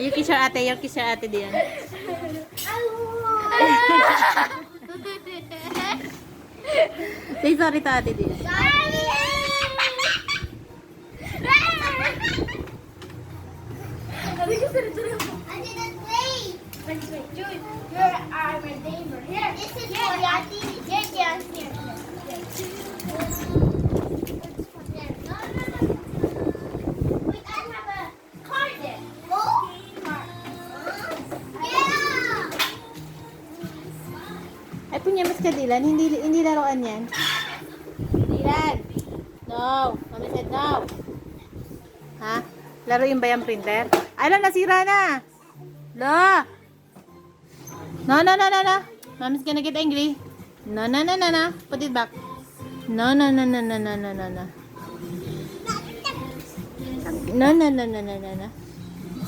You kiss your ate. You kiss your ate diyan. Say sorry to ate diyan. I didn't play. Jude, you're our neighbor. Here, this is for Yati. Here, here. No. Wait, I have a card there. Oh? Yeah. Ay, punya mas ka Dylan. Hindi laruan yan. Dylan. No. Mami said no. Ha? Laruin ba yung printer? Ay, lang, nasira na. La. No. Mommy's gonna get angry. No. Put it back. No. No.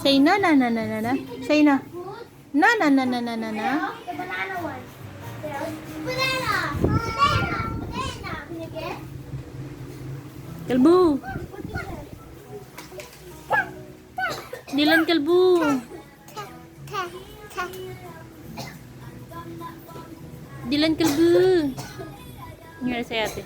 Say no. Say no. No. The banana one. Banana. Can you get? Kalbu. Dylan, kalbu. Dylan, kalbu. Nga sa ate.